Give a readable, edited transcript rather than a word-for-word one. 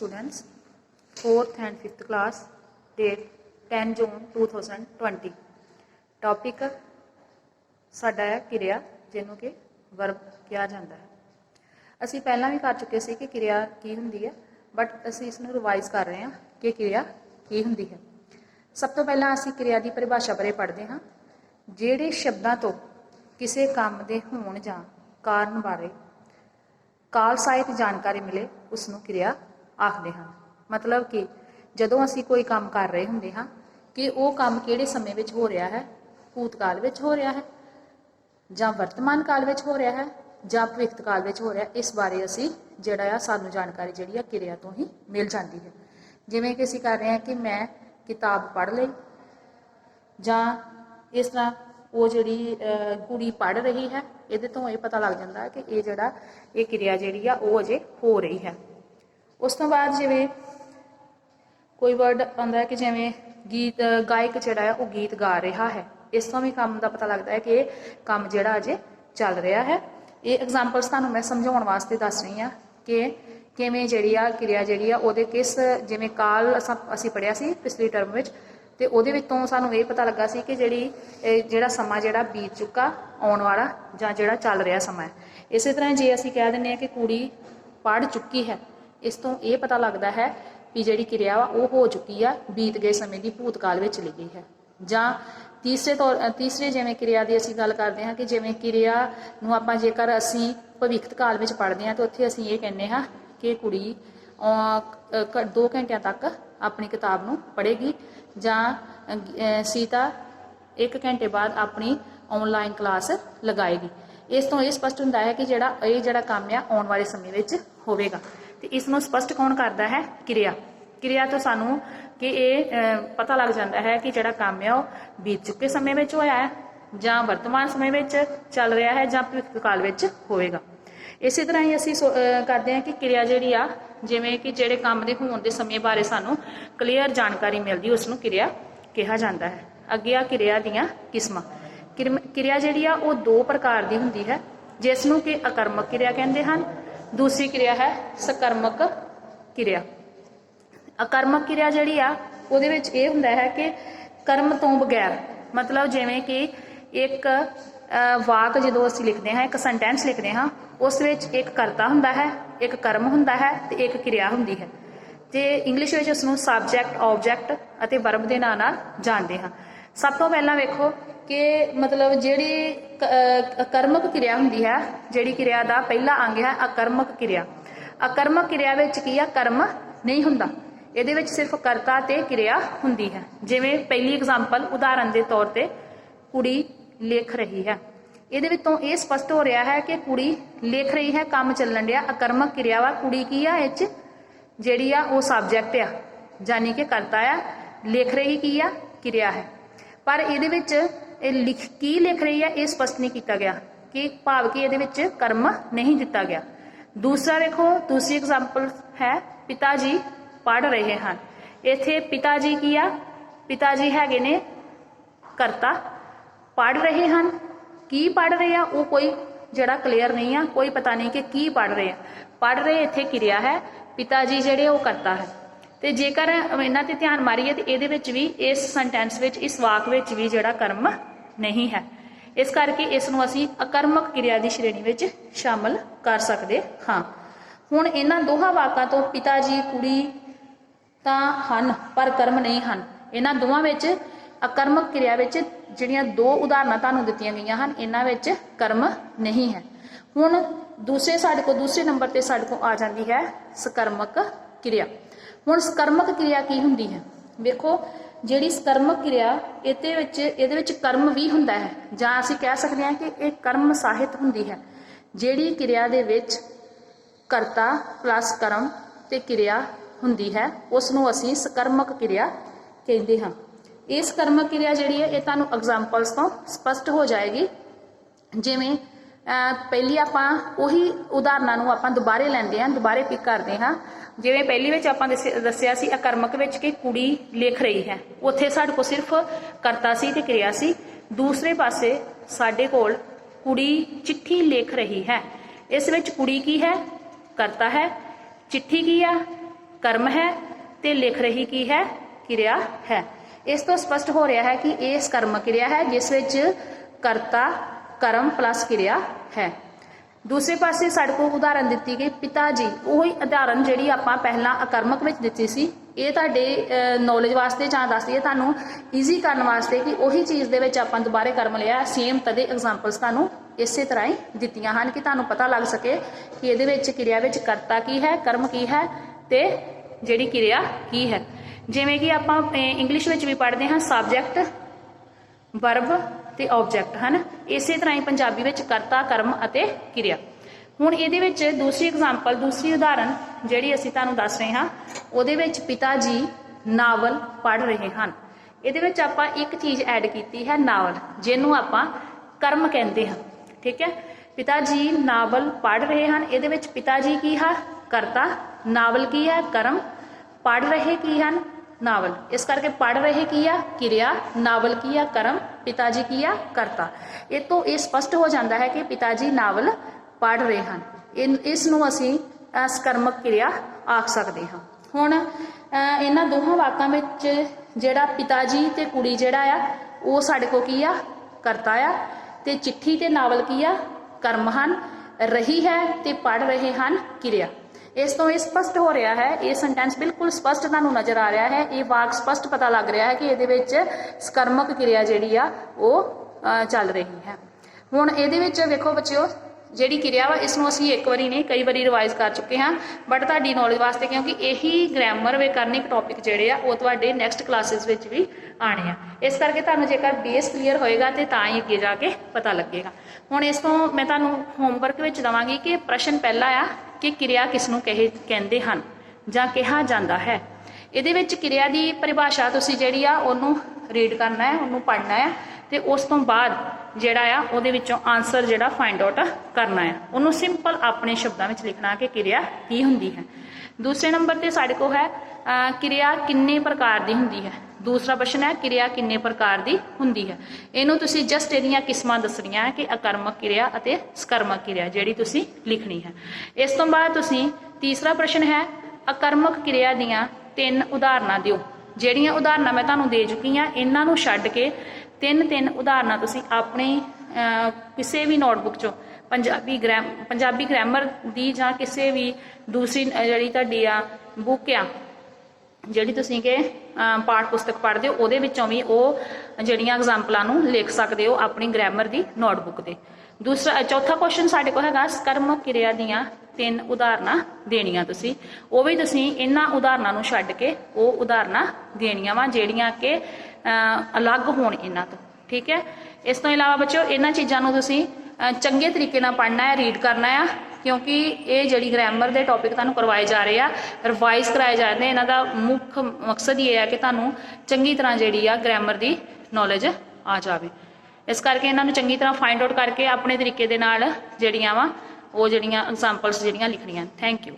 students, 4th and 5th class, date 10 June 2020. Topic साडा है किरिया जिन्हों के वर्ब किया जाता है। असी पहला भी कर चुके सी कि किरिया की हुंदी है, बट असी इसनूं रिवाइज कर रहे हैं कि किरिया की हुंदी है। सब तो पहला असी किरिया की परिभाषा बारे पढ़ते हाँ। जिहड़े शब्दां तो किसी काम दे होण जां कारण बारे काल सहायक जानकारी मिले उसनूं किरिया आखदे हैं। मतलब कि जदों असी कोई काम कर रहे हुंदे हाँ कि वो काम किहड़े समय विच हो रहा है, भूतकाल विच हो रहा है जां वर्तमान काल विच हो रहा है जां भविष्य काल विच हो रहा है, इस बारे असी जिहड़ा आ सानूं जानकारी जिहड़ी आ किरिया तो ही मिल जाती है। जिवें कि असी कर रहे हैं कि मैं किताब पढ़ लई, जां इस तरह वो जिहड़ी कुड़ी पढ़ रही है, इहदे तो ये पता लग जाता है कि ये जिहड़ा ये किरिया जिहड़ी आ वो अजे हो रही है। उस तो बाद जिवें कोई वर्ड आंदा है कि जिवें गीत गायक जिहड़ा है वो गीत गा रहा है, इस तो भी काम का पता लगता है कि ये काम जिहड़ा अजे चल रहा है। ये एग्जाम्पल्स तुहानूं मैं समझाउण वास्ते दस रही हाँ कि किवें जिहड़ी आ किरिया जिहड़ी आ उहदे किस जिवें काल असी पढ़िया सी पिछली टर्म विच, ते उहदे विचों सानूं ये पता लगा सी कि जिहड़ा समा जिहड़ा बीत चुका आउण वाला जां जिहड़ा चल रहा समा है। इस तरह जे असी कह दिंदे कि कुड़ी पढ़ चुकी है, इस तो ये पता लगता है भी जिहड़ी किरिया वा वो हो चुकी है, बीत गए समय की भूतकाल में चली गई है। जां तीसरे जिवें किरिया की असी गल करते हैं कि जिवें किरिया नूं आपां जेकर असी भविष्य काल में पढ़ते हैं तो उत्थे असी ये कहने हाँ कि कुड़ी 2 घंटिया तक अपनी किताब नूं पढ़ेगी, जां सीता 1 घंटे बाद अपनी ऑनलाइन क्लास लगाएगी। इस तो ये स्पष्ट होंदा है कि जिहड़ा काम आ आने वाले समय में होवेगा। तो इसनों स्पष्ट कौन करता है? किरिया। किरिया तो सानू कि ये पता लग जाता है कि जिहड़ा काम है वो बीत चुके समय में होया है जां वर्तमान समय में चल रहा है जां भविष्य काल में होवेगा। इसी तरह ही असी करते हैं कि किरिया जिहड़ी आ जिवें कि जिहड़े काम दे होण दे समय बारे सानू क्लीयर जानकारी मिलदी उसनूं किरिया कहा जाता है। अगे आ किरिया दीयां किस्मां। किरिया जिहड़ी आ वो 2 प्रकार की हुंदी है, जिसनूं कि अकर्मक किरिया कहंदे हन। दूसरी किरिया है सकर्मक किरिया। अकर्मक किरिया जिहड़ी आ उहदे विच इह हुंदा है कि कर्म तो बगैर, मतलब जिवें कि एक वाक जो असीं लिखते हैं, एक सेंटेंस लिखते हाँ, उस विच एक करता हुंदा है, एक कर्म हुंदा है ते एक किरिया हुंदी है। ते इंग्लिश विच उसनूं सबजैक्ट, ऑबजैक्ट अते वर्ब दे नाम नाल जाणदे हाँ। सब तो पहला वेखो कि मतलब जिहड़ी अकर्मक किरिया हुंदी है, जिहड़ी किरिया दा पहला अंग है अकर्मक किरिया। अकर्मक किरिया विच की आ कर्म नहीं हुंदा, इहदे विच सिर्फ करता ते किरिया हुंदी है। जिवें पहली एग्जाम्पल उदाहरण के तौर पर कुड़ी लिख रही है, इहदे विचों ये स्पष्ट हो रहा है कि कुड़ी लिख रही है, काम चलन दिया, अकर्मक किरिया वा। कुड़ी की आ इह जिहड़ी आ वो सबजैक्ट आ, जानी कि करता आ, लिख रही की आ किरिया है। पर इहदे विच की लिख रही है ये स्पष्ट नहीं किया गया कि भाव कि इहदे विच कर्म नहीं दिता गया। दूसरा देखो, दूसरी एग्जाम्पल है पिता जी पढ़ रहे हैं। इत्थे पिता जी की आ, पिता जी हैगे ने करता, पढ़ रहे हैं, की पढ़ रहे हैं वो कोई जड़ा क्लीयर नहीं है, कोई पता नहीं कि की पढ़ रहे हैं। पढ़ रहे इत्थे किरिया है, पिता जी जिहड़े वो करता है। तो जेकर इन्हां ते ध्यान मारीए तो इहदे विच भी, इस सेंटेंस विच, इस वाक विच भी जिहड़ा कर्म नहीं है, इस करके इसनूं असीं अकर्मक किरिया की श्रेणी विच शामिल कर सकते हाँ। हुण इन्हां दोहां वाकां तो पिता जी कुड़ी तां हन पर कर्म नहीं हन। इन्हां दोवां विच अकर्मक किरिया विच जिहड़ियां 2 उदाहरणां तुहानूं दित्तियां गईयां हन, इन्हां विच कर्म नहीं है। हुण दूसरे नंबर ते साडे कोल आ जांदी है सकर्मक किरिया। हुण सकर्मक किरिया की हुंदी है? वेखो, जिहड़ी सकर्मक किरिया इहदे विच कर्म भी हुंदा है, जां असीं कह सकदे हां कि इह कर्म सहित हुंदी है। जिहड़ी किरिया दे विच करता प्लस कर्म ते किरिया हुंदी है उसनूं असीं सकर्मक किरिया कहंदे हां। इस सकर्मक किरिया जिहड़ी है ये तुहानूं एग्जाम्पल्स तो स्पष्ट हो जाएगी। जिवें पहली आपां उही उदाहरणां नूं आपां दुबारे लैंदे हां, दुबारे पिक करदे हां। जिवें पहली विच आपां दस्सिया सी अकर्मक विच कि कुड़ी लिख रही है, उत्थे साडे कोल सिर्फ करता सी ते किरिया सी। दूसरे पासे साडे कोल कुड़ी चिट्ठी लिख रही है, इस विच कुड़ी की है? करता है। चिट्ठी की आ? कर्म है ते लिख रही की है क्रिया है। इस तो स्पष्ट हो रहा है कि ये कर्म क्रिया है जिस विच करता कर्म प्लस क्रिया है। दूसरे पासे साडे को उदाहरण दिती गई पिता जी, वही उदाहरण जिहड़ी आपां पहलां अकर्मक विच दित्ती सी, ये तुहाडे नॉलेज वास्ते जां दस दईए तुहानूं ईजी करन वास्ते कि उही चीज़ दे विच आपां दुबारे कर्म लिया। सेम तदे एग्जाम्पल्स तुहानूं इसे तरह ही दित्तियां हन कि तुहानूं पता लग सके कि इहदे विच क्रिया विच करता की है, कर्म की है ते जिहड़ी क्रिया की है। जिवें कि आपां इंग्लिश विच भी पढ़दे हां सबजैक्ट वर्ब ते ऑब्जैक्ट है ना, इसे तरह ही पंजाबी विच करता कर्म अते क्रिया। हुण इहदे विच दूसरी एग्जाम्पल दूसरी उदाहरण जिहड़ी असीं तुहानूं दस रहे हां, उहदे विच पिता जी नावल पढ़ रहे हन। इहदे विच आपां एक चीज़ ऐड कीती है नावल, जिहनूं आपां कर्म कहंदे हां। ठीक है, पिता जी नावल पढ़ रहे हैं, इहदे विच पिता जी की है करता, नावल की है कर्म, पढ़ रहे की हैं नावल। इस करके पढ़ रहे की है क्रिया, नावल की है कर्म, पिताजी की है करता। ये तो ये स्पष्ट हो जाता है कि पिताजी नावल पढ़ रहे हैं। इसनूं असीं सकर्मक क्रिया आख सकते हाँ। हुण इन्हां दोहां वाकां विच जिहड़ा पिताजी ते कुड़ी जिहड़ा आ वो साडे कोल की आ करता आ, ते चिट्ठी ते नावल की आ कर्म हन, रही है ते पढ़ रहे हैं क्रिया। इस तो ये स्पष्ट हो रहा है, ये सेंटेंस बिल्कुल स्पष्ट तुहानूं नज़र आ रहा है, ये वाक स्पष्ट पता लग रहा है कि इहदे विच सकर्मक क्रिया जिहड़ी आ वो चल रही है। हुण इहदे विच वेखो बच्चों, जिहड़ी क्रिया वा इसनूं असीं एक बारी नहीं कई बारी रिवाइज कर चुके हैं, बट तुहाडी नॉलेज वास्ते क्योंकि यही ग्रामर वैकारणिक टॉपिक जिहड़े आ वो तुहाडे नैक्सट क्लासिस विच भी आने आ, इस करके तुहानूं जेकर बेस क्लीयर होएगा तो तां ही अगे जाके पता लगेगा। हुण इस तों मैं तुहानूं होमवर्क विच दवांगी कि प्रश्न पहला आ कि क्रिया किसनूं कहंदे हन जां कहा जांदा है। इहदे विच क्रिया की परिभाषा तुसीं जिहड़ी आ उहनूं रीड करना है, उहनूं पढ़ना है, तो उस तो बाद जिहड़ा आ उहदे विचों आंसर जिहड़ा फाइंड आउट करना है। उहनूं सिंपल अपने शब्दां विच लिखना कि क्रिया की हुंदी है। दूसरे नंबर ते साडे कोल है क्रिया किन्ने प्रकार दी हुंदी है। दूसरा प्रश्न है क्रिया किन्ने प्रकार दी हुंदी है। इहनूं तुसीं जस्ट इहदियां किस्मां दसणियां है कि अकर्मक क्रिया अते सकर्मक क्रिया जिहड़ी तुसीं लिखनी है। इस तो बाद तुसीं तीसरा प्रश्न है अकर्मक क्रिया दीयां 3 उदाहरणां दिओ। जिहड़ियां उदाहरणां मैं तुहानूं दे चुकी हां, इन्हां नूं छड्ड के 3 उदाहरणां तुसीं अपने किसी भी नोटबुक चों पंजाबी ग्रामर दी जां किसी भी दूसरी जिहड़ी तुहाडी आ बुक आ जिहड़ी तुसीं कि पाठ पुस्तक पढ़दे हो उहदे विचों भी वो जिहड़ियां एग्जाम्पलां नूं लिख सकदे हो अपनी ग्रामर दी नोटबुक ते। दूसरा चौथा क्वेश्चन साडे कोल हैगा सकर्मक क्रिया दीयां 3 उदाहरणां देणियां तुसीं, वो भी तुसीं इन्हां उदाहरणां नूं छड्ड के वो उदाहरणां देणियां वा जिहड़ियां कि अलग होण इन्हां तो। ठीक है, इस तो इलावा बच्चों इन्हां चीज़ां नूं तुसीं चंगे तरीके नाल पढ़ना है, रीड करना है, क्योंकि ये जिहड़ी ग्रामर के टॉपिक तुहानूं करवाए जा रहे हैं, रिवाइज कराए जा रहे हैं, इन्हां दा मुख मकसद ये है कि तुहानूं चंगी तरह जिहड़ी आ ग्रामर की नॉलेज आ जाए। इस करके इन्हां नूं चंगी तरह फाइंड आउट करके अपने तरीके दे नाल जिहड़ियां वा वो जिहड़ियां एग्जाम्पल्स जिहड़ियां लिखणियां। Thank you.